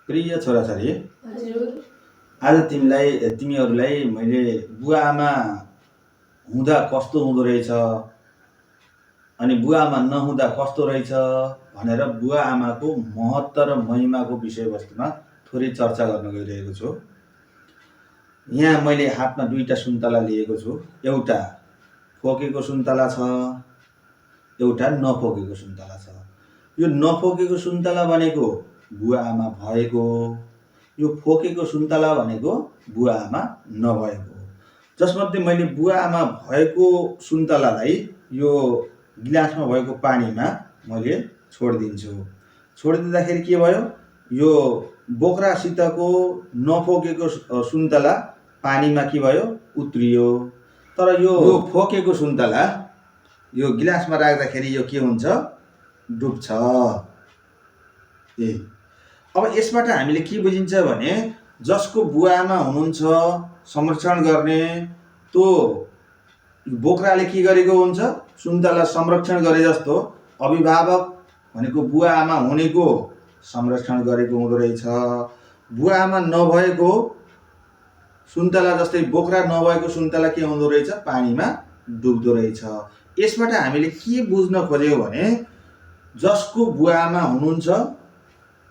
प्रिय छोराछोरी, हजुर आज तिमीहरूलाई मैले बुवा आमा हुँदा कस्तो हुँदो रहेछ अनि बुवा आमा नहुँदा कस्तो रहेछ भनेर बुवा आमाको महत्त्व र महिमाको विषयवस्तुमा थोरै चर्चा गर्न गइरहेको छु। यहाँ मैले हातमा दुईटा सुन्तला लिएको छु। एउटा फोकेको सुन्तला छ, एउटा नफोकेको सुन्तला छ। यो नफोकेको सुन्तला भनेको बुवा आमा भएको, यो फोकेको सुन्तला भनेको बुवा आमा नभएको। जसमध्ये मैले बुवा आमा भएको सुन्तलालाई यो गिलासमा भएको पानीमा मैले छोडिदिन्छु। छोडिदिँदाखेरि के भयो, यो बोक्रासितको नफोकेको सुन्तला पानीमा के भयो, उत्रियो। तर यो फोकेको सुन्तला यो गिलासमा राख्दाखेरि यो के हुन्छ, डुब्छ। अब यसबाट हामीले के बुझिन्छ भने जसको बुवा आमा हुनुहुन्छ संरक्षण गर्ने, त्यो बोक्राले के गरेको हुन्छ, सुन्तला संरक्षण गरे जस्तो अभिभावक भनेको बुवा आमा हुनेको संरक्षण गरेको हुँदो रहेछ। बुवा आमा नभएको सुन्तला जस्तै बोक्रा नभएको सुन्तला के हुँदो रहेछ, पानीमा डुब्दो रहेछ। यसबाट हामीले के बुझ्न खोज्यौँ भने जसको बुवा आमा हुनुहुन्छ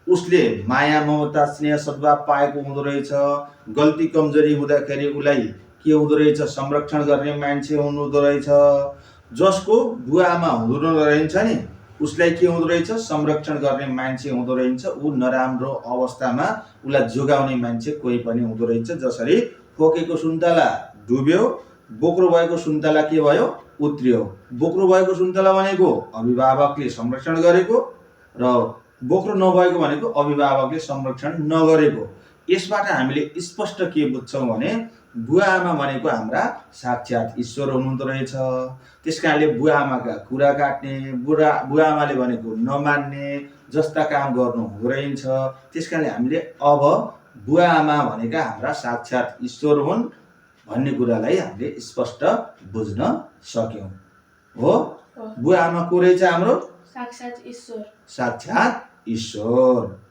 उसले माया ममता स्नेह सद्भाव पाएको हुँदो रहेछ। गल्ती कमजोरी हुँदाखेरि उसलाई के हुँदो रहेछ, संरक्षण गर्ने मान्छे हुँदो रहेछ। जसको बुवा आमा हुँदो रहन्छ नि उसलाई के हुँदो रहेछ, संरक्षण गर्ने मान्छे हुँदो रहन्छ। ऊ नराम्रो अवस्थामा उसलाई जोगाउने मान्छे कोही पनि हुँदो रहेछ। जसरी फोकेको सुन्तला डुब्यो, बोक्रो भएको सुन्तला के भयो, उत्रियो। बोक्रो भएको सुन्तला भनेको अभिभावकले संरक्षण गरेको र बोक्रो नभएको भनेको अभिभावकले संरक्षण नगरेको। यसबाट हामीले स्पष्ट के बुझ्छौँ भने बुवा आमा भनेको हाम्रा साक्षात ईश्वर हुनुहुँदो रहेछ। त्यसकारणले बुवा आमाका कुरा काट्ने, बुवा आमाले भनेको नमान्ने जस्ता काम गर्नु हुँदो रहेछ। त्यसकारणले हामीले अब बुवा आमा भनेका हाम्रा साक्षात ईश्वर हुन् भन्ने कुरालाई हामीले स्पष्ट बुझ्न सक्यौँ। हो, बुवा आमा को रहेछ, हाम्रो साक्षात ईश्वर। साक्षात ईश्वर।